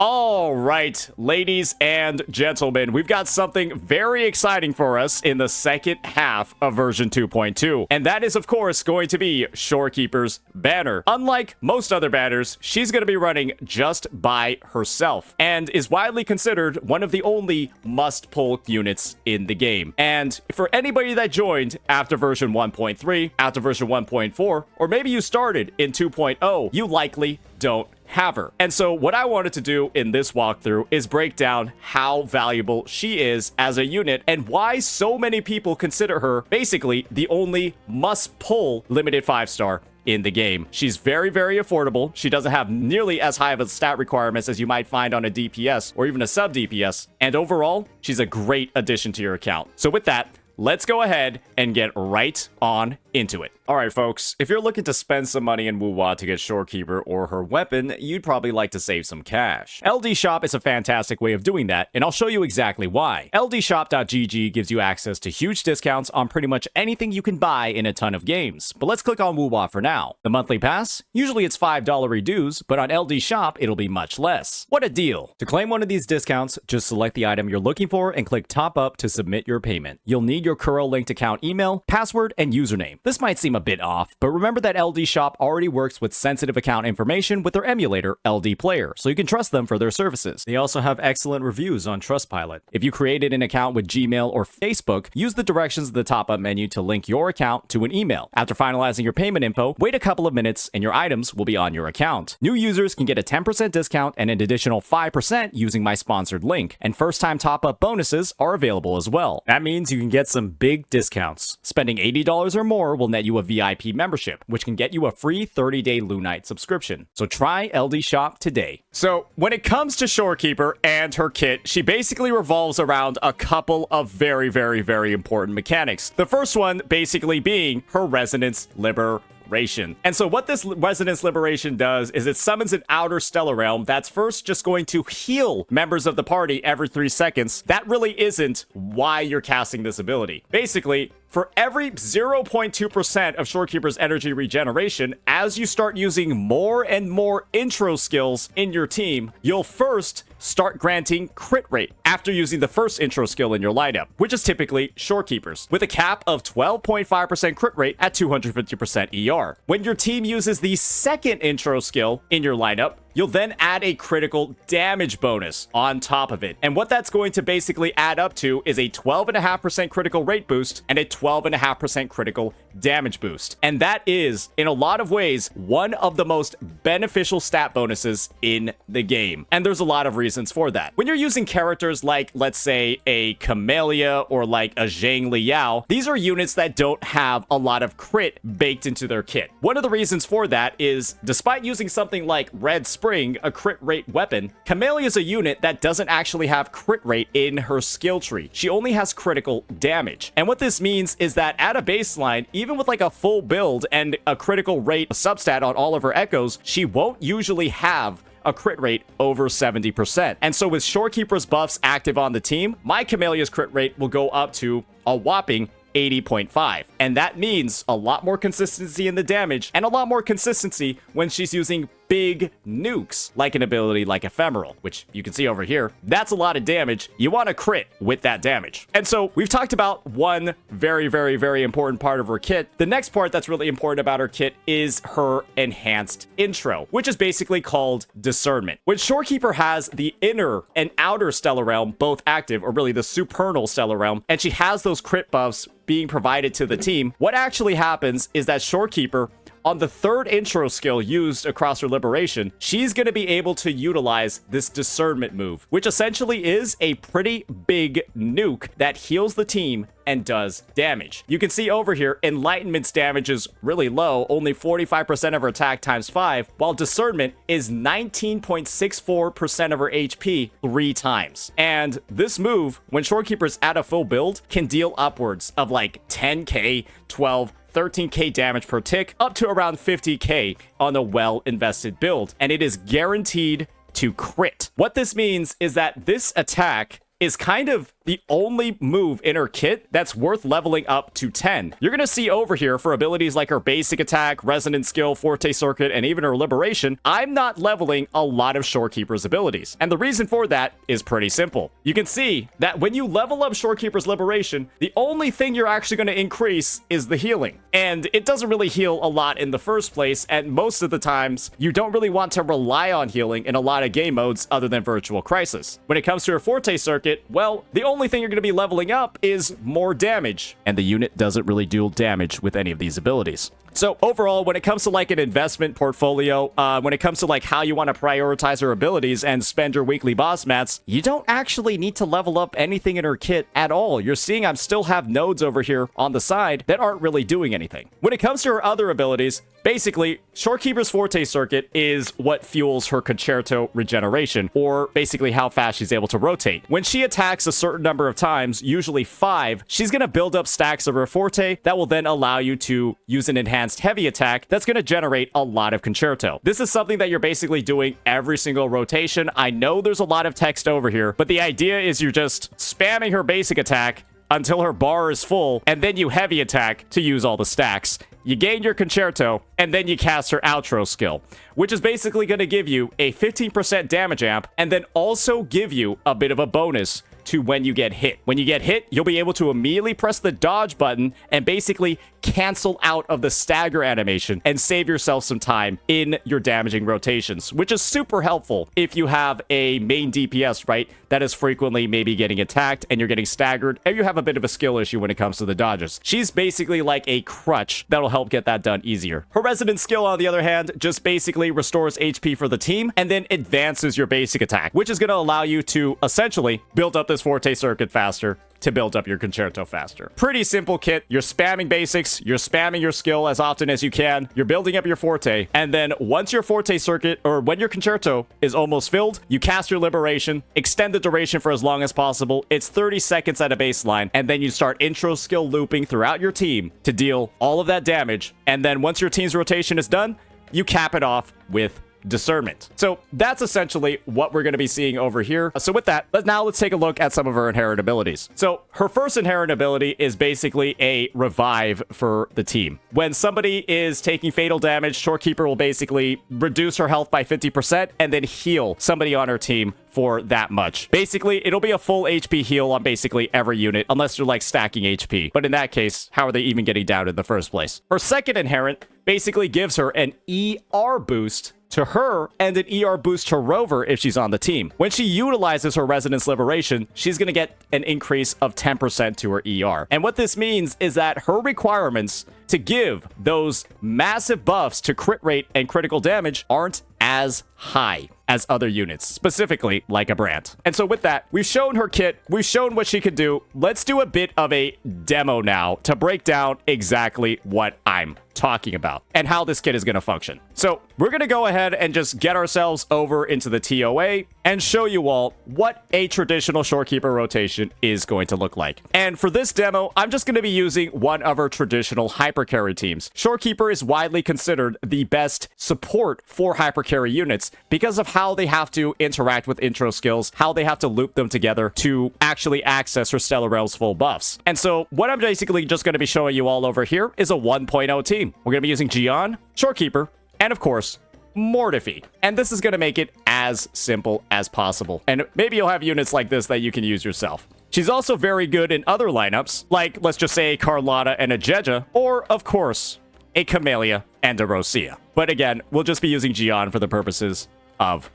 All right, ladies and gentlemen, we've got something very exciting for us in the second half of version 2.2. And that is, of course, going to be Shorekeeper's banner. Unlike most other banners, she's going to be running just by herself and is widely considered one of the only must-pull units in the game. And for anybody that joined after version 1.3, after version 1.4, or maybe you started in 2.0, you likely don't have her. And so what I wanted to do in this walkthrough is break down how valuable she is as a unit and why so many people consider her basically the only must-pull limited 5-star in the game. She's very, very affordable. She doesn't have nearly as high of a stat requirements as you might find on a DPS or even a sub DPS. And overall, she's a great addition to your account. So with that, let's go ahead and get right on into it. All right, folks, if you're looking to spend some money in WhiWa to get Shorekeeper or her weapon, you'd probably like to save some cash. LD Shop is a fantastic way of doing that, and I'll show you exactly why. LDshop.gg gives you access to huge discounts on pretty much anything you can buy in a ton of games. But let's click on WhiWa for now. The monthly pass? Usually it's $5 dues, but on LD Shop, it'll be much less. What a deal! To claim one of these discounts, just select the item you're looking for and click Top Up to submit your payment. You'll need your Kuro linked account email, password, and username. This might seem a bit off, but remember that LD Shop already works with sensitive account information with their emulator, LD Player, so you can trust them for their services. They also have excellent reviews on Trustpilot. If you created an account with Gmail or Facebook, use the directions in the top-up menu to link your account to an email. After finalizing your payment info, wait a couple of minutes and your items will be on your account. New users can get a 10% discount and an additional 5% using my sponsored link, and first-time top-up bonuses are available as well. That means you can get some big discounts. Spending $80 or more will net you a VIP membership, which can get you a free 30-day Lunite subscription. So try LD Shop today. So when it comes to Shorekeeper and her kit, she basically revolves around a couple of very, very, very important mechanics. The first one basically being her Resonance Liberation. And so what this Resonance Liberation does is it summons an outer stellar realm that's first just going to heal members of the party every 3 seconds. That really isn't why you're casting this ability. Basically, for every 0.2% of Shorekeeper's energy regeneration, as you start using more and more intro skills in your team, you'll first start granting crit rate after using the first intro skill in your lineup, which is typically Shorekeeper's, with a cap of 12.5% crit rate at 250% ER. When your team uses the second intro skill in your lineup, you'll then add a critical damage bonus on top of it. And what that's going to basically add up to is a 12.5% critical rate boost and a 12.5% critical damage boost. And that is, in a lot of ways, one of the most beneficial stat bonuses in the game. And there's a lot of reasons for that. When you're using characters like, let's say, a Camellia or like a Zhang Liao, these are units that don't have a lot of crit baked into their kit. One of the reasons for that is, despite using something like Red Spring, a crit rate weapon, Camellia is a unit that doesn't actually have crit rate in her skill tree. She only has critical damage. And what this means is that at a baseline, even with like a full build and a critical rate substat on all of her echoes, she won't usually have a crit rate over 70%. And so with Shorekeeper's buffs active on the team, my Camellia's crit rate will go up to a whopping 80.5. And that means a lot more consistency in the damage and a lot more consistency when she's using big nukes, like an ability like Ephemeral, which you can see over here. That's a lot of damage. You want to crit with that damage. And so we've talked about one very, very, very important part of her kit. The next part that's really important about her kit is her enhanced intro, which is basically called Discernment. When Shorekeeper has the inner and outer stellar realm both active, or really the supernal stellar realm, and she has those crit buffs being provided to the team, what actually happens is that Shorekeeper, on the third intro skill used across her liberation, she's going to be able to utilize this discernment move, which essentially is a pretty big nuke that heals the team and does damage. You can see over here, Enlightenment's damage is really low, only 45% of her attack times 5, while Discernment is 19.64% of her HP 3 times. And this move, when Shorekeeper's at a full build, can deal upwards of like 10k, 12, 13k damage per tick, up to around 50k on a well-invested build, and it is guaranteed to crit. What this means is that this attack is kind of the only move in her kit that's worth leveling up to 10. You're going to see over here for abilities like her basic attack, resonant skill, forte circuit, and even her liberation, I'm not leveling a lot of Shorekeeper's abilities. And the reason for that is pretty simple. You can see that when you level up Shorekeeper's liberation, the only thing you're actually going to increase is the healing. And it doesn't really heal a lot in the first place, and most of the times, you don't really want to rely on healing in a lot of game modes other than Virtual Crisis. When it comes to her forte circuit, well, the only thing you're going to be leveling up is more damage, and the unit doesn't really deal damage with any of these abilities. So overall, when it comes to like an investment portfolio, when it comes to like how you want to prioritize her abilities and spend your weekly boss mats, you don't actually need to level up anything in her kit at all. You're seeing I still have nodes over here on the side that aren't really doing anything. When it comes to her other abilities, basically, Shorekeeper's Forte Circuit is what fuels her Concerto regeneration, or basically how fast she's able to rotate. When she attacks a certain number of times, usually 5, she's going to build up stacks of her Forte that will then allow you to use an enhanced heavy attack that's going to generate a lot of Concerto. This is something that you're basically doing every single rotation. I know there's a lot of text over here, but the idea is you're just spamming her basic attack until her bar is full, and then you heavy attack to use all the stacks. You gain your Concerto, and then you cast her outro skill, which is basically going to give you a 15% damage amp, and then also give you a bit of a bonus to when you get hit. When you get hit, you'll be able to immediately press the dodge button and basically cancel out of the stagger animation and save yourself some time in your damaging rotations, which is super helpful if you have a main DPS, right, that is frequently maybe getting attacked and you're getting staggered, and you have a bit of a skill issue when it comes to the dodges. She's basically like a crutch that'll help get that done easier. Her resonant skill, on the other hand, just basically restores HP for the team and then advances your basic attack, which is going to allow you to essentially build up this Forte Circuit faster to build up your Concerto faster. Pretty simple kit. You're spamming basics, you're spamming your skill as often as you can, you're building up your Forte, and then once your Forte Circuit, or when your Concerto is almost filled, you cast your Liberation, extend the duration for as long as possible. It's 30 seconds at a baseline, and then you start intro skill looping throughout your team to deal all of that damage, and then once your team's rotation is done, you cap it off with Discernment. So that's essentially what we're going to be seeing over here. So with that, let's take a look at some of her inherent abilities. So her first inherent ability is basically a revive for the team. When somebody is taking fatal damage, Shorekeeper will basically reduce her health by 50% and then heal somebody on her team for that much. Basically, it'll be a full HP heal on basically every unit, unless you're like stacking HP. But in that case, how are they even getting down in the first place? Her second inherent basically gives her an ER boost to her and an ER boost to Rover if she's on the team. When she utilizes her Resonance Liberation, she's going to get an increase of 10% to her ER. And what this means is that her requirements to give those massive buffs to crit rate and critical damage aren't as high as other units, specifically like a Brand. And so with that, we've shown her kit, we've shown what she can do. Let's do a bit of a demo now to break down exactly what I'm talking about and how this kit is going to function. So we're going to go ahead and just get ourselves over into the TOA and show you all what a traditional Shorekeeper rotation is going to look like. And for this demo, I'm just going to be using one of our traditional hypercarry teams. Shorekeeper is widely considered the best support for hypercarry units because of how they have to interact with intro skills, how they have to loop them together to actually access her Stellar Realm's full buffs. And so what I'm basically just going to be showing you all over here is a 1.0 team. We're going to be using Gion, Shorekeeper, and of course, Mortifi. And this is going to make it as simple as possible. And maybe you'll have units like this that you can use yourself. She's also very good in other lineups, like let's just say a Carlotta and a Jeja, or of course, a Camellia and a Rosia. But again, we'll just be using Gion for the purposes of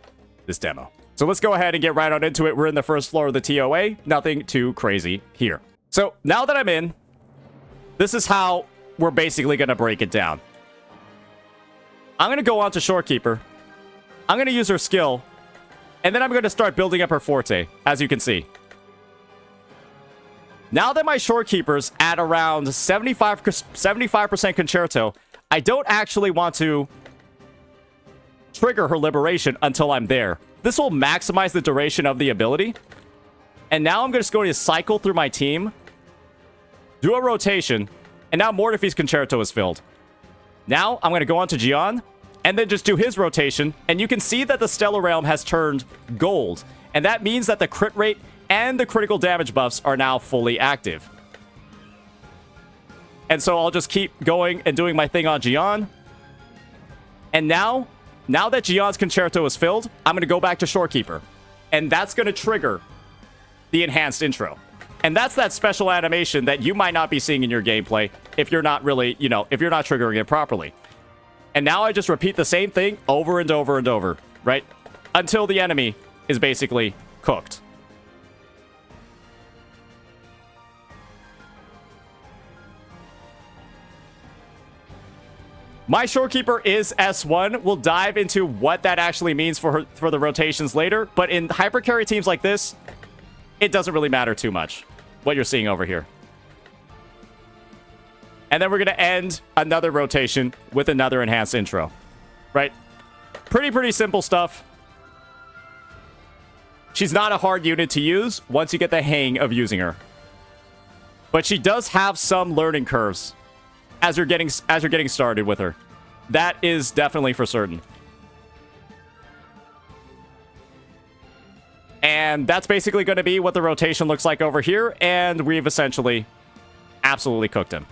this demo. So let's go ahead and get right on into it. We're in the first floor of the TOA. Nothing too crazy here. So now that I'm in, this is how we're basically going to break it down. I'm going to go on to Shorekeeper. I'm going to use her skill. And then I'm going to start building up her Forte, as you can see. Now that my Shorekeeper's at around 75% Concerto, I don't actually want to trigger her Liberation until I'm there. This will maximize the duration of the ability. And now I'm just going to cycle through my team, do a rotation, and now Mortifi's Concerto is filled. Now I'm going to go on to Gion, and then just do his rotation, and you can see that the Stellar Realm has turned gold. And that means that the crit rate and the critical damage buffs are now fully active. And so I'll just keep going and doing my thing on Gian. And now that Gian's Concerto is filled, I'm going to go back to Shorekeeper. And that's going to trigger the enhanced intro. And that's that special animation that you might not be seeing in your gameplay if you're not really, you know, if you're not triggering it properly. And now I just repeat the same thing over and over and over, right? Until the enemy is basically cooked. My Shorekeeper is S1. We'll dive into what that actually means for the rotations later. But in hypercarry teams like this, it doesn't really matter too much what you're seeing over here. And then we're going to end another rotation with another enhanced intro, right? Pretty simple stuff. She's not a hard unit to use once you get the hang of using her. But she does have some learning curves as you're getting started with her. That is definitely for certain. And that's basically going to be what the rotation looks like over here, and we've essentially absolutely cooked him.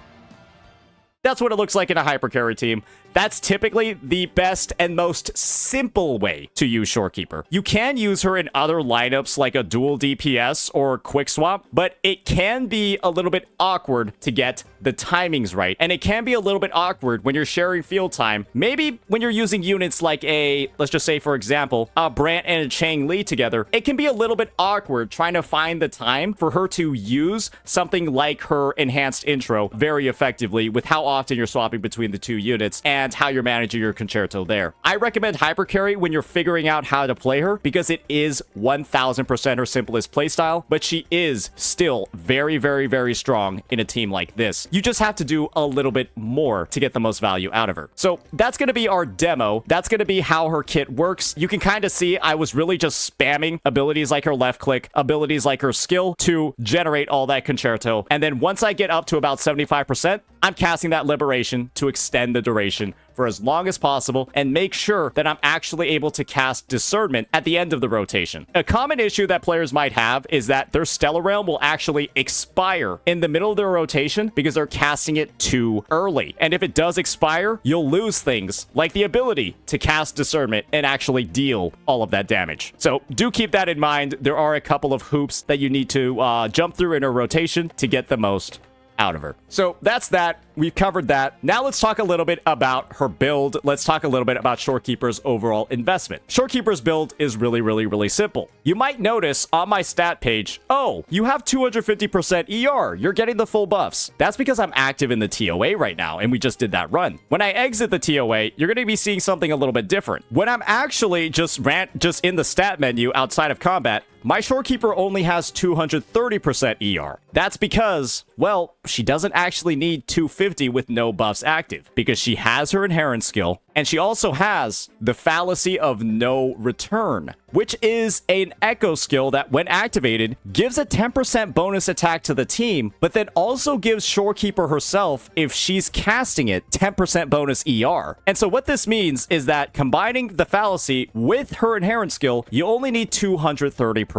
That's what it looks like in a hypercarry team. That's typically the best and most simple way to use Shorekeeper. You can use her in other lineups like a dual DPS or quick swap, but it can be a little bit awkward to get the timings right. And it can be a little bit awkward when you're sharing field time. Maybe when you're using units like let's just say, for example, a Brant and a Chang Li together, it can be a little bit awkward trying to find the time for her to use something like her enhanced intro very effectively with how often you're swapping between the two units and how you're managing your concerto there. I recommend hypercarry when you're figuring out how to play her because it is 1000% her simplest playstyle, but she is still very strong in a team like this. You just have to do a little bit more to get the most value out of her. So that's going to be our demo. That's going to be how her kit works. You can kind of see I was really just spamming abilities like her left click, abilities like her skill to generate all that concerto. And then once I get up to about 75%, I'm casting that Liberation to extend the duration for as long as possible and make sure that I'm actually able to cast Discernment at the end of the rotation. A common issue that players might have is that their Stellar Realm will actually expire in the middle of their rotation because they're casting it too early. And if it does expire, you'll lose things like the ability to cast Discernment and actually deal all of that damage. So do keep that in mind. There are a couple of hoops that you need to jump through in a rotation to get the most out of her. So that's that. We've covered that. Now let's talk a little bit about her build. Let's talk a little bit about Shorekeeper's overall investment. Shorekeeper's build is really simple. You might notice on my stat page, oh, you have 250% ER. You're getting the full buffs. That's because I'm active in the TOA right now, and we just did that run. When I exit the TOA, you're going to be seeing something a little bit different. When I'm actually just in the stat menu outside of combat, my Shorekeeper only has 230% ER. That's because, well, she doesn't actually need 250 with no buffs active, because she has her inherent skill, and she also has the Fallacy of No Return, which is an echo skill that, when activated, gives a 10% bonus attack to the team, but then also gives Shorekeeper herself, if she's casting it, 10% bonus ER. And so what this means is that combining the Fallacy with her inherent skill, you only need 230%.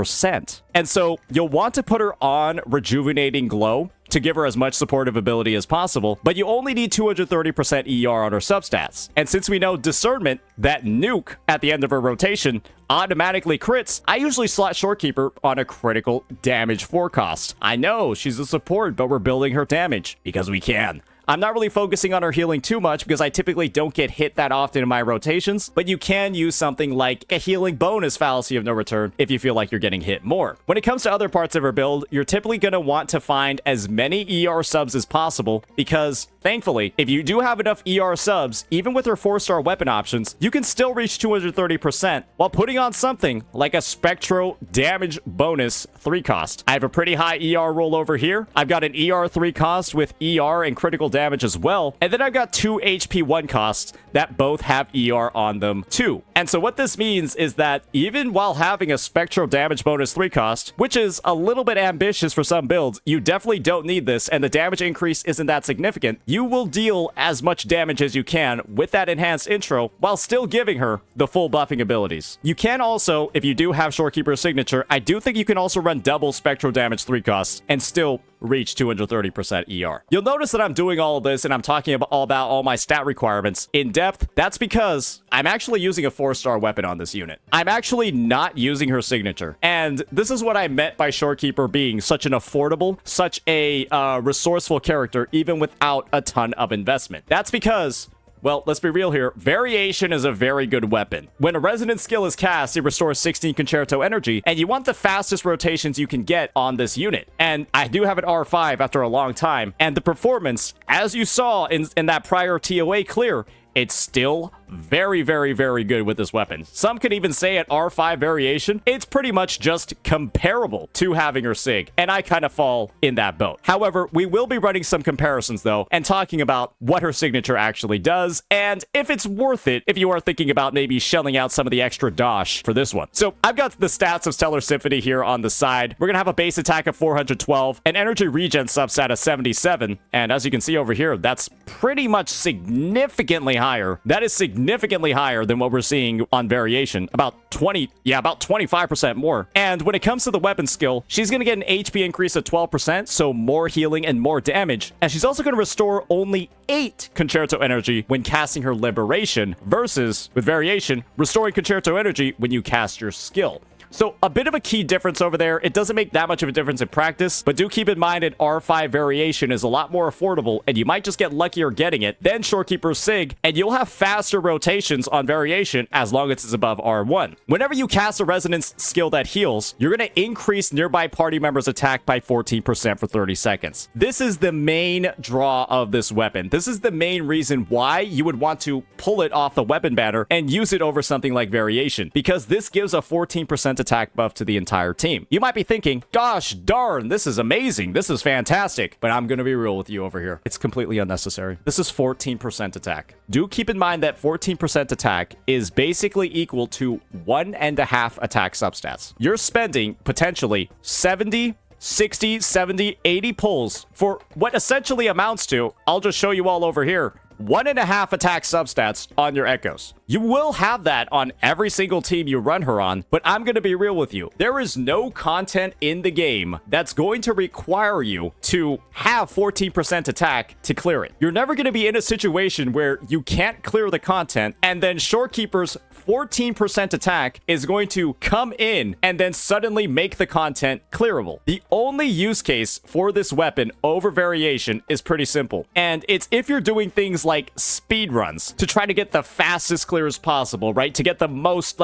And so you'll want to put her on Rejuvenating Glow to give her as much supportive ability as possible, but you only need 230% ER on her substats. And since we know Discernment, that nuke at the end of her rotation, automatically crits, I usually slot Shorekeeper on a critical damage forecast. I know, she's a support, but we're building her damage because we can. I'm not really focusing on her healing too much because I typically don't get hit that often in my rotations, but you can use something like a healing bonus Fallacy of No Return if you feel like you're getting hit more. When it comes to other parts of her build, you're typically going to want to find as many ER subs as possible because, thankfully, if you do have enough ER subs, even with her 4-star weapon options, you can still reach 230% while putting on something like a Spectro damage bonus 3 cost. I have a pretty high ER roll over here. I've got an ER 3 cost with ER and critical damage damage as well. And then I've got 2 HP 1 costs that both have ER on them too. And so what this means is that even while having a spectral damage bonus 3 cost, which is a little bit ambitious for some builds, you definitely don't need this, and the damage increase isn't that significant. You will deal as much damage as you can with that enhanced intro while still giving her the full buffing abilities. You can also, if you do have Shorekeeper's signature, I do think you can also run double spectral damage 3 costs and still reach 230% ER. You'll notice that I'm doing all of this and I'm talking about all my stat requirements in depth. That's because I'm actually using a 4-star weapon on this unit. I'm actually not using her signature. And this is what I meant by Shorekeeper being such an affordable, such a resourceful character, even without a ton of investment. That's because, well, let's be real here. Variation is a very good weapon. When a resonance skill is cast, it restores 16 concerto energy, and you want the fastest rotations you can get on this unit. And I do have an R5 after a long time, and the performance, as you saw in that prior TOA clear, it's still very, very, very good with this weapon. Some could even say at R5 variation, it's pretty much just comparable to having her sig, and I kind of fall in that boat. However, we will be running some comparisons though, and talking about what her signature actually does, and if it's worth it if you are thinking about maybe shelling out some of the extra dosh for this one. So I've got the stats of Stellar Symphony here on the side. We're gonna have a base attack of 412, an energy regen substat of 77, and as you can see over here, that's pretty much significantly higher. That is significantly higher than what we're seeing on variation. About 25% more. And when it comes to the weapon skill, she's going to get an HP increase of 12%, so more healing and more damage. And she's also going to restore only 8 concerto energy when casting her liberation, versus, with variation, restoring concerto energy when you cast your skill. So a bit of a key difference over there. It doesn't make that much of a difference in practice, but do keep in mind an R5 variation is a lot more affordable, and you might just get luckier getting it than Shorekeeper's Sig, and you'll have faster rotations on variation as long as it's above R1. Whenever you cast a resonance skill that heals, you're going to increase nearby party members' attack by 14% for 30 seconds. This is the main draw of this weapon. This is the main reason why you would want to pull it off the weapon banner and use it over something like variation, because this gives a 14% attack buff to the entire team. You might be thinking, gosh darn, this is amazing, this is fantastic, but I'm gonna be real with you over here. It's completely unnecessary. This is 14% attack. Do keep in mind that 14% attack is basically equal to 1.5 attack substats. You're spending potentially 70, 60, 70, 80 pulls for what essentially amounts to, I'll just show you all over here, 1.5 attack substats on your Echoes. You will have that on every single team you run her on, but I'm going to be real with you. There is no content in the game that's going to require you to have 14% attack to clear it. You're never going to be in a situation where you can't clear the content, and then Shorekeeper's 14% attack is going to come in and then suddenly make the content clearable. The only use case for this weapon over variation is pretty simple, and it's if you're doing things like speed runs to try to get the fastest clear as possible, right? To get the most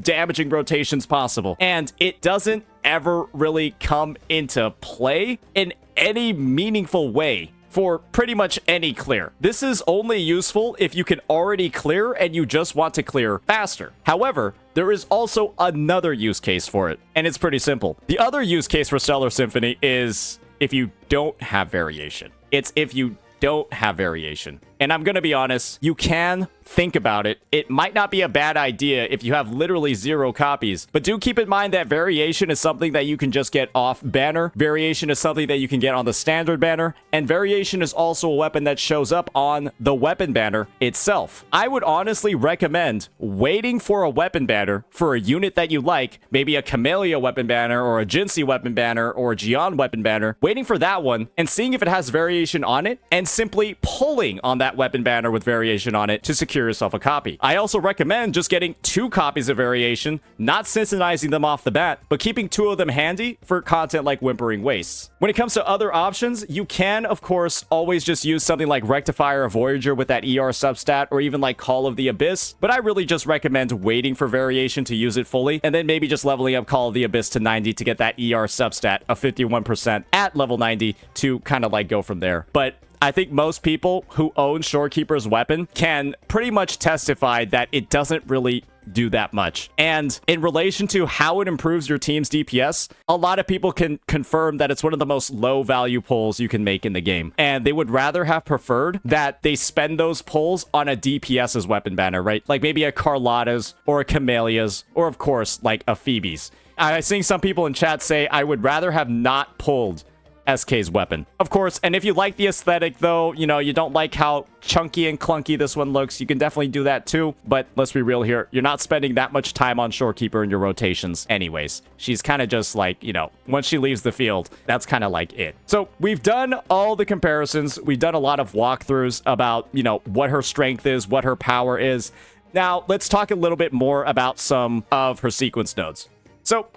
damaging rotations possible. And it doesn't ever really come into play in any meaningful way for pretty much any clear. This is only useful if you can already clear and you just want to clear faster. However, there is also another use case for it, and it's pretty simple. The other use case for Stellar Symphony is if you don't have variation. It's if you don't have variation. And I'm gonna be honest, you can think about it. It might not be a bad idea if you have literally 0 copies, but do keep in mind that variation is something that you can just get off banner. Variation is something that you can get on the standard banner, and variation is also a weapon that shows up on the weapon banner itself. I would honestly recommend waiting for a weapon banner for a unit that you like, maybe a Camellia weapon banner or a Jinxie weapon banner or a Gian weapon banner, waiting for that one and seeing if it has variation on it, and simply pulling on that weapon banner with variation on it to secure yourself a copy. I also recommend just getting 2 copies of variation, not synchronizing them off the bat, but keeping 2 of them handy for content like Whimpering Wastes. When it comes to other options, you can, of course, always just use something like Rectifier or Voyager with that ER substat, or even like Call of the Abyss, but I really just recommend waiting for variation to use it fully, and then maybe just leveling up Call of the Abyss to 90 to get that ER substat of 51% at level 90 to kind of like go from there. But I think most people who own Shorekeeper's weapon can pretty much testify that it doesn't really do that much. And in relation to how it improves your team's DPS, a lot of people can confirm that it's one of the most low value pulls you can make in the game. And they would rather have preferred that they spend those pulls on a DPS's weapon banner, right? Like maybe a Carlotta's or a Camellia's, or of course, like a Phoebe's. I seen some people in chat say, I would rather have not pulled SK's weapon. Of course, and if you like the aesthetic, though, you know, you don't like how chunky and clunky this one looks, you can definitely do that too. But let's be real here. You're not spending that much time on Shorekeeper in your rotations anyways. She's kind of just like, you know, once she leaves the field, that's kind of like it. So we've done all the comparisons. We've done a lot of walkthroughs about, you know, what her strength is, what her power is. Now, let's talk a little bit more about some of her sequence nodes. So,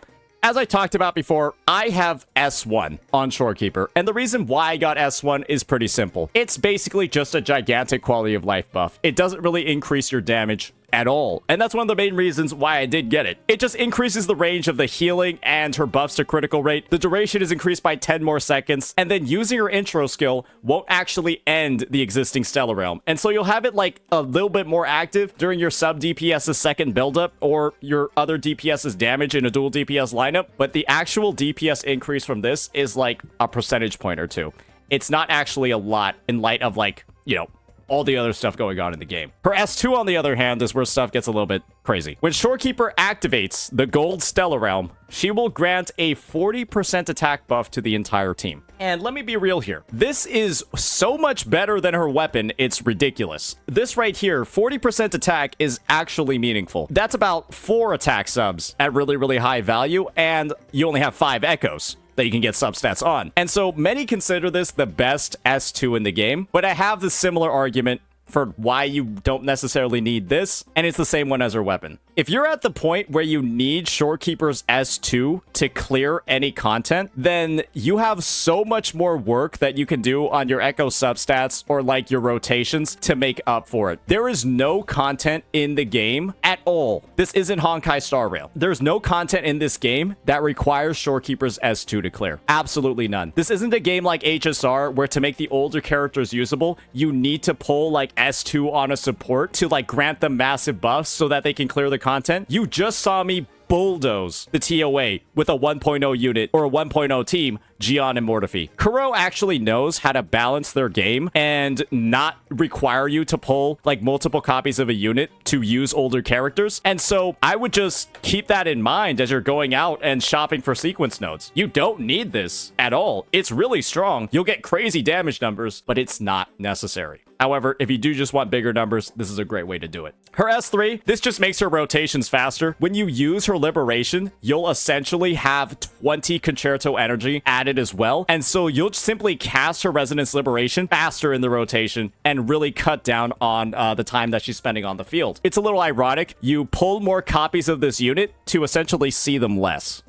as I talked about before, I have S1 on Shorekeeper, and the reason why I got S1 is pretty simple. It's basically just a gigantic quality of life buff. It doesn't really increase your damage at all, and that's one of the main reasons why I did get it. It just increases the range of the healing and her buffs to critical rate. The duration is increased by 10 more seconds, and then using her intro skill won't actually end the existing Stellar Realm. And so you'll have it like a little bit more active during your sub DPS's second buildup or your other DPS's damage in a dual DPS lineup, but the actual DPS increase from this is like a percentage point or two. It's not actually a lot in light of, like, you know, all the other stuff going on in the game. Her S2, on the other hand, is where stuff gets a little bit crazy. When Shorekeeper activates the Gold Stellar Realm, she will grant a 40% attack buff to the entire team. And let me be real here. This is so much better than her weapon, it's ridiculous. This right here, 40% attack, is actually meaningful. That's about 4 attack subs at really, really high value, and you only have 5 echoes that you can get substats on. And so many consider this the best S2 in the game, but I have the similar argument for why you don't necessarily need this, and it's the same one as her weapon. If you're at the point where you need Shorekeeper's S2 to clear any content, then you have so much more work that you can do on your Echo substats or like your rotations to make up for it. There is no content in the game at all. This isn't Honkai Star Rail. There's no content in this game that requires Shorekeeper's S2 to clear. Absolutely none. This isn't a game like HSR where to make the older characters usable, you need to pull like S2 on a support to like grant them massive buffs so that they can clear the content. You just saw me bulldoze the TOA with a 1.0 unit or a 1.0 team, Gion and Mortifi. Kuro actually knows how to balance their game and not require you to pull like multiple copies of a unit to use older characters. And so I would just keep that in mind as you're going out and shopping for sequence nodes. You don't need this at all. It's really strong. You'll get crazy damage numbers, but it's not necessary. However, if you do just want bigger numbers, this is a great way to do it. Her S3, this just makes her rotations faster. When you use her Liberation, you'll essentially have 20 Concerto energy added as well. And so you'll simply cast her Resonance Liberation faster in the rotation and really cut down on the time that she's spending on the field. It's a little ironic. You pull more copies of this unit to essentially see them less.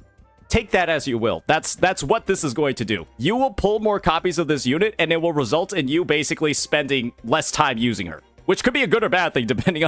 Take that as you will. That's what this is going to do. You will pull more copies of this unit, and it will result in you basically spending less time using her, which could be a good or bad thing depending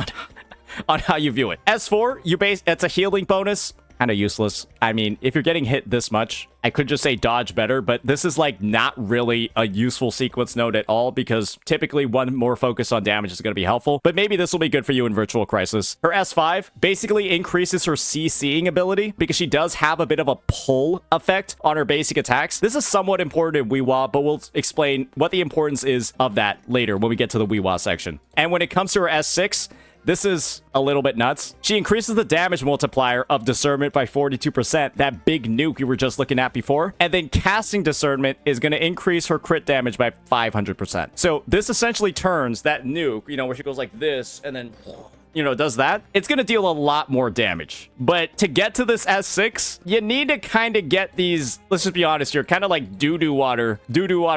on how you view it. S4, it's a healing bonus. Kind of useless. I mean, if you're getting hit this much, I could just say dodge better, but this is like not really a useful sequence node at all because typically one more focus on damage is going to be helpful, but maybe this will be good for you in Virtual Crisis. Her S5 basically increases her CCing ability because she does have a bit of a pull effect on her basic attacks. This is somewhat important in WhiWa, but we'll explain what the importance is of that later when we get to the WhiWa section. And when it comes to her S6, this is a little bit nuts. She increases the damage multiplier of Discernment by 42%, that big nuke you were just looking at before. And then casting Discernment is going to increase her crit damage by 500%. So this essentially turns that nuke, you know, where she goes like this and then, you know, does that. It's going to deal a lot more damage. But to get to this S6, you need to kind of get these, let's just be honest here, kind of like doo-doo water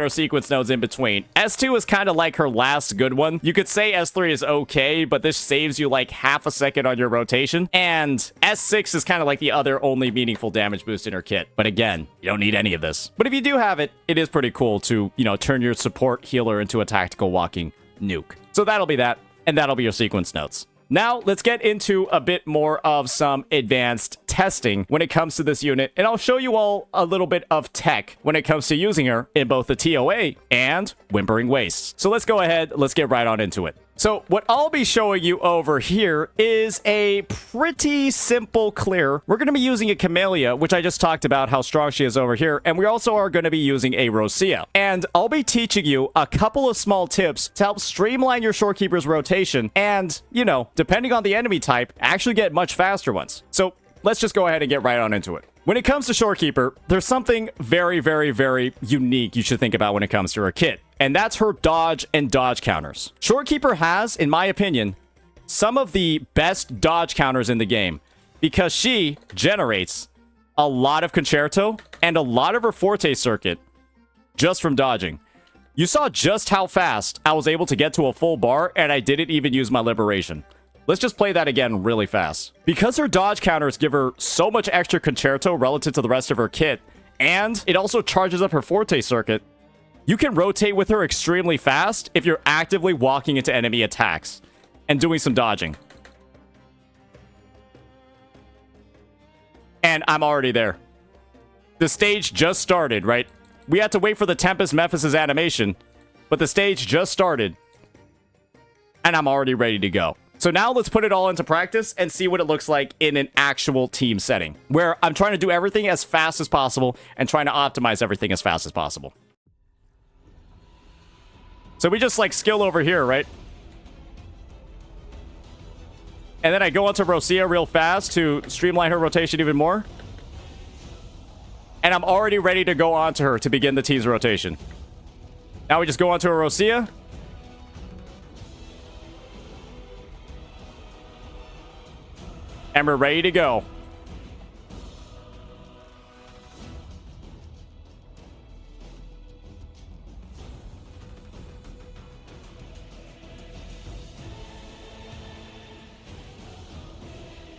sequence nodes in between. S2 is kind of like her last good one. You could say S3 is okay, but this saves you like half a second on your rotation. And S6 is kind of like the other only meaningful damage boost in her kit. But again, you don't need any of this. But if you do have it, it is pretty cool to, you know, turn your support healer into a tactical walking nuke. So that'll be that, and that'll be your sequence nodes. Now, let's get into a bit more of some advanced testing when it comes to this unit, and I'll show you all a little bit of tech when it comes to using her in both the TOA and Whimpering Wastes. So let's go ahead, let's get right on into it. So what I'll be showing you over here is a pretty simple clear. We're going to be using a Camellia, which I just talked about how strong she is over here. And we also are going to be using a Rosia. And I'll be teaching you a couple of small tips to help streamline your Shorekeeper's rotation. And, you know, depending on the enemy type, actually get much faster ones. So let's just go ahead and get right on into it. When it comes to Shorekeeper, there's something very, very, very unique you should think about when it comes to her kit. And that's her dodge and dodge counters. Shorekeeper has, in my opinion, some of the best dodge counters in the game because she generates a lot of concerto and a lot of her forte circuit just from dodging. You saw just how fast I was able to get to a full bar and I didn't even use my liberation. Let's just play that again really fast. Because her dodge counters give her so much extra concerto relative to the rest of her kit, and it also charges up her forte circuit, you can rotate with her extremely fast if you're actively walking into enemy attacks and doing some dodging. And I'm already there. The stage just started, right? We had to wait for the Tempest Memphis' animation, but the stage just started, and I'm already ready to go. So now let's put it all into practice and see what it looks like in an actual team setting, where I'm trying to do everything as fast as possible and trying to optimize everything as fast as possible. So we just like skill over here, right? And then I go onto Rosia real fast to streamline her rotation even more. And I'm already ready to go onto her to begin the team's rotation. Now we just go onto a Rosia. And we're ready to go.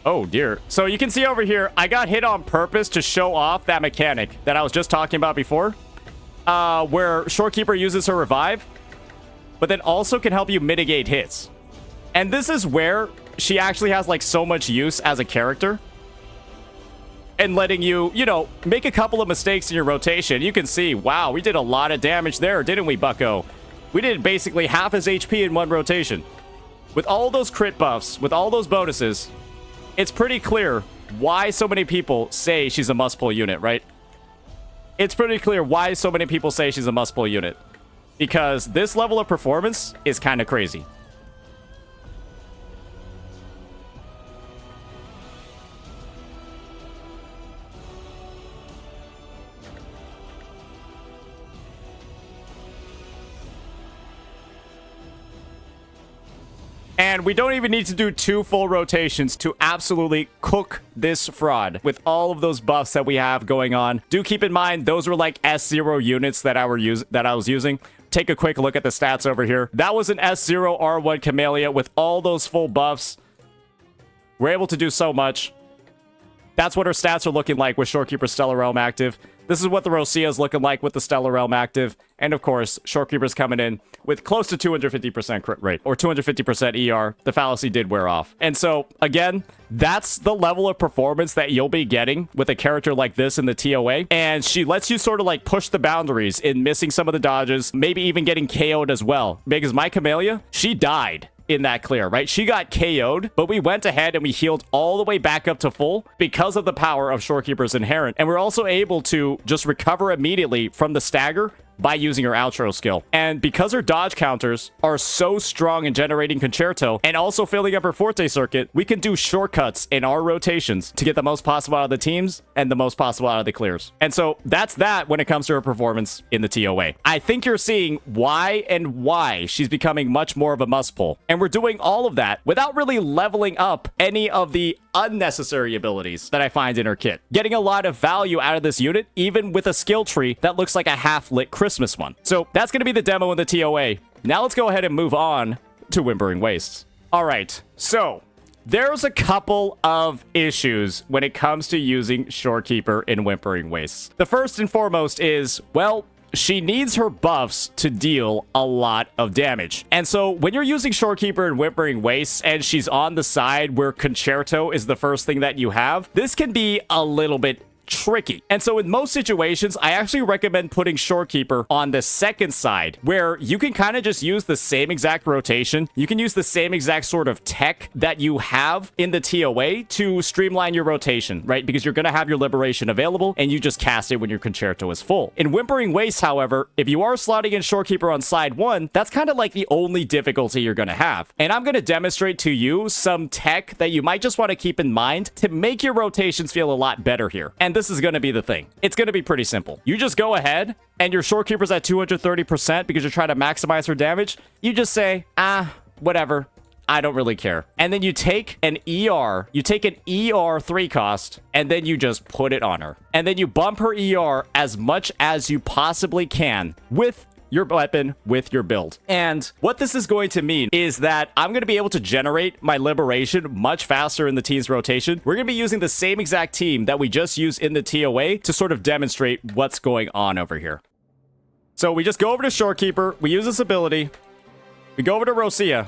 Oh, dear. So you can see over here, I got hit on purpose to show off that mechanic that I was just talking about before. Where Shorekeeper uses her revive, but then also can help you mitigate hits. And this is where she actually has like so much use as a character. And letting you, you know, make a couple of mistakes in your rotation. You can see, wow, we did a lot of damage there, didn't we, bucko? We did basically half his HP in one rotation. With all those crit buffs, with all those bonuses, it's pretty clear why so many people say she's a must-pull unit, right? It's pretty clear why so many people say she's a must-pull unit. Because this level of performance is kind of crazy. And we don't even need to do 2 full rotations to absolutely cook this fraud with all of those buffs that we have going on. Do keep in mind, those were like S0 units that I was using. Take a quick look at the stats over here. That was an S0 R1 Camellia with all those full buffs. We're able to do so much. That's what her stats are looking like with Shorekeeper Stellar Realm active. This is what the Rosia is looking like with the Stellar Realm active. And of course, Shorekeeper's coming in with close to 250% crit rate, or 250% ER. The fallacy did wear off. And so, again, that's the level of performance that you'll be getting with a character like this in the TOA. And she lets you sort of like push the boundaries in missing some of the dodges, maybe even getting KO'd as well. Because my Camellia, she died in that clear, right? She got KO'd, but we went ahead and we healed all the way back up to full because of the power of Shorekeeper's Inherent. And we're also able to just recover immediately from the stagger by using her outro skill. And because her dodge counters are so strong in generating concerto and also filling up her forte circuit, we can do shortcuts in our rotations to get the most possible out of the teams and the most possible out of the clears. And so that's that when it comes to her performance in the TOA. I think you're seeing why she's becoming much more of a must pull. And we're doing all of that without really leveling up any of the unnecessary abilities that I find in her kit. Getting a lot of value out of this unit, even with a skill tree that looks like a half-lit Christmas one. So that's going to be the demo in the TOA. Now let's go ahead and move on to Whimpering Wastes. All right, so there's a couple of issues when it comes to using Shorekeeper in Whimpering Wastes. The first and foremost is, well, she needs her buffs to deal a lot of damage. And so when you're using Shorekeeper in Whimpering Wastes and she's on the side where Concerto is the first thing that you have, this can be a little bit tricky. And so in most situations, I actually recommend putting Shorekeeper on the second side, where you can kind of just use the same exact rotation. You can use the same exact sort of tech that you have in the TOA to streamline your rotation, right? Because you're going to have your Liberation available, and you just cast it when your Concerto is full. In Whimpering Waste, however, if you are slotting in Shorekeeper on side 1, that's kind of like the only difficulty you're going to have. And I'm going to demonstrate to you some tech that you might just want to keep in mind to make your rotations feel a lot better here. And this is going to be the thing. It's going to be pretty simple. You just go ahead, and your Shorekeeper's at 230% because you're trying to maximize her damage. You just say, whatever. I don't really care. And then you take an ER, you take an ER 3 cost, and then you just put it on her. And then you bump her ER as much as you possibly can with your weapon, with your build. And what this is going to mean is that I'm going to be able to generate my Liberation much faster in the team's rotation. We're going to be using the same exact team that we just used in the TOA to sort of demonstrate what's going on over here. So we just go over to Shorekeeper, we use this ability, we go over to Rosia,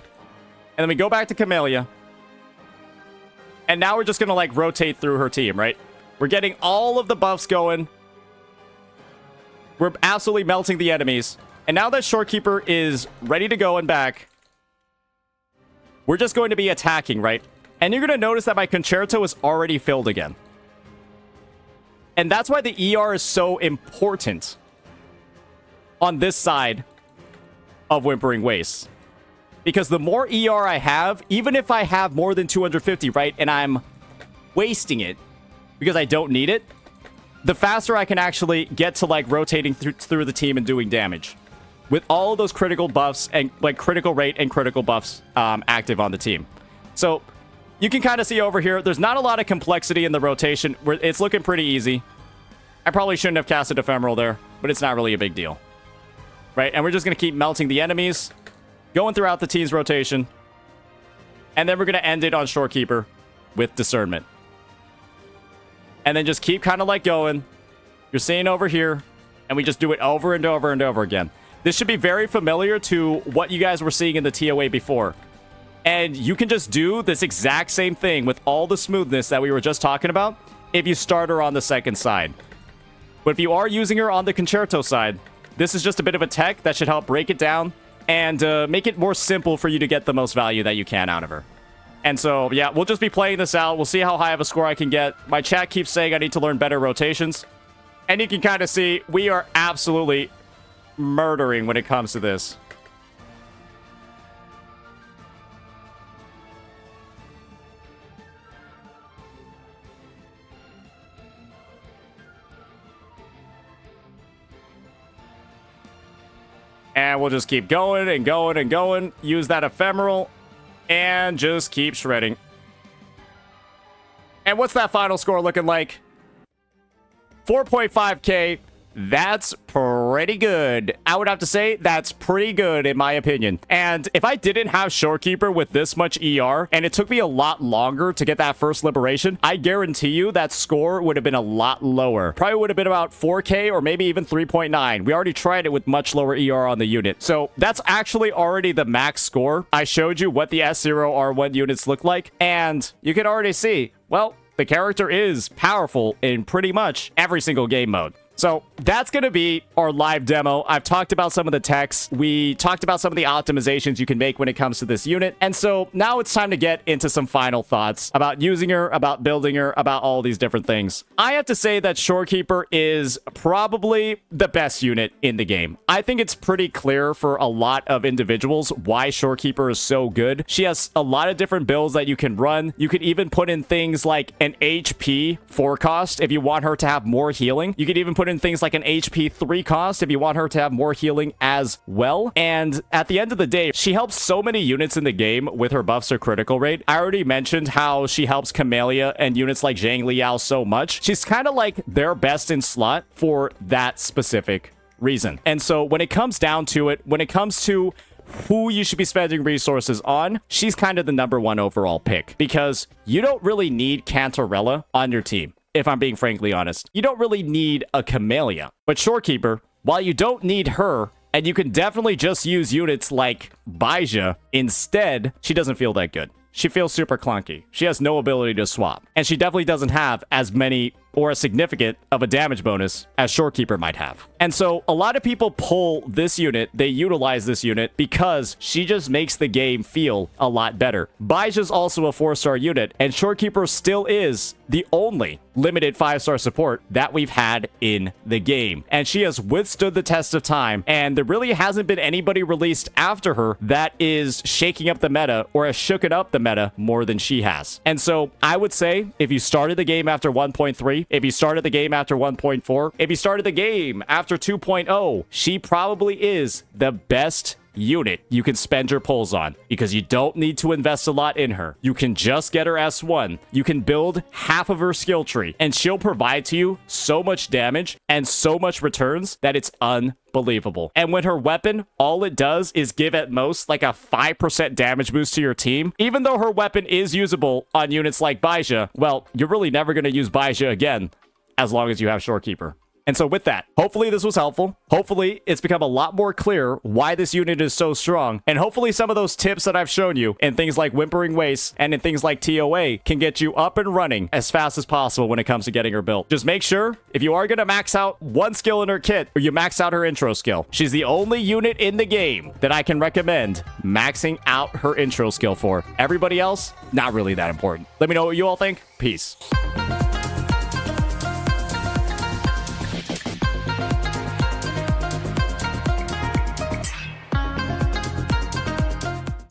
and then we go back to Camellia. And now we're just going to like rotate through her team, right? We're getting all of the buffs going. We're absolutely melting the enemies. And now that Shorekeeper is ready to go and back, we're just going to be attacking, right? And you're going to notice that my Concerto is already filled again. And that's why the ER is so important on this side of Whimpering Waste. Because the more ER I have, even if I have more than 250, right, and I'm wasting it because I don't need it, the faster I can actually get to, like, rotating through the team and doing damage. With all of those critical buffs and, like, critical rate and critical buffs active on the team. So, you can kind of see over here, there's not a lot of complexity in the rotation. It's looking pretty easy. I probably shouldn't have casted Ephemeral there, but it's not really a big deal. Right, and we're just going to keep melting the enemies, going throughout the team's rotation, and then we're going to end it on Shorekeeper with Discernment. And then just keep kind of like going. You're seeing over here, and we just do it over and over and over again. This should be very familiar to what you guys were seeing in the TOA before. And you can just do this exact same thing with all the smoothness that we were just talking about if you start her on the second side. But if you are using her on the Concerto side, this is just a bit of a tech that should help break it down and make it more simple for you to get the most value that you can out of her. And so, yeah, we'll just be playing this out. We'll see how high of a score I can get. My chat keeps saying I need to learn better rotations. And you can kind of see we are absolutely murdering when it comes to this. And we'll just keep going and going and going. Use that Ephemeral. And just keep shredding. And what's that final score looking like? 4.5k. That's pretty good. I would have to say that's pretty good in my opinion. And if I didn't have Shorekeeper with this much ER, and it took me a lot longer to get that first Liberation, I guarantee you that score would have been a lot lower. Probably would have been about 4k or maybe even 3.9. We already tried it with much lower ER on the unit. So that's actually already the max score. I showed you what the S0R1 units look like, and you can already see, well, the character is powerful in pretty much every single game mode. So that's going to be our live demo. I've talked about some of the techs. We talked about some of the optimizations you can make when it comes to this unit. And so now it's time to get into some final thoughts about using her, about building her, about all these different things. I have to say that Shorekeeper is probably the best unit in the game. I think it's pretty clear for a lot of individuals why Shorekeeper is so good. She has a lot of different builds that you can run. You could even put in things like an HP 4 cost if you want her to have more healing. You could even put in things like an HP 3 cost if you want her to have more healing as well. And at the end of the day, she helps so many units in the game with her buffs or critical rate. I already mentioned how she helps Camellia and units like Zhang Liao so much. She's kind of like their best in slot for that specific reason. And so when it comes down to it, when it comes to who you should be spending resources on, she's kind of the #1 overall pick because you don't really need Cantarella on your team. If I'm being frankly honest, you don't really need a Camellia. But Shorekeeper, while you don't need her, and you can definitely just use units like Baija instead, she doesn't feel that good. She feels super clunky. She has no ability to swap. And she definitely doesn't have as many or as significant of a damage bonus as Shorekeeper might have. And so a lot of people pull this unit, they utilize this unit because she just makes the game feel a lot better. Baija's also a 4-star unit, and Shorekeeper still is the only limited 5-star support that we've had in the game. And she has withstood the test of time, and there really hasn't been anybody released after her that is shaking up the meta or has shooken up the meta more than she has. And so I would say if you started the game after 1.3, if you started the game after 1.4, if you started the game after 2.0, she probably is the best unit you can spend your pulls on, because you don't need to invest a lot in her. You can just get her S1. You can build half of her skill tree, and she'll provide to you so much damage and so much returns that it's unbelievable. And when her weapon, all it does is give at most like a 5% damage boost to your team. Even though her weapon is usable on units like Baija, well, you're really never going to use Baija again as long as you have Shorekeeper. And so with that, hopefully this was helpful. Hopefully it's become a lot more clear why this unit is so strong. And hopefully some of those tips that I've shown you in things like Whimpering Waste and in things like TOA can get you up and running as fast as possible when it comes to getting her built. Just make sure if you are going to max out one skill in her kit, or you max out her intro skill. She's the only unit in the game that I can recommend maxing out her intro skill for. Everybody else, not really that important. Let me know what you all think. Peace.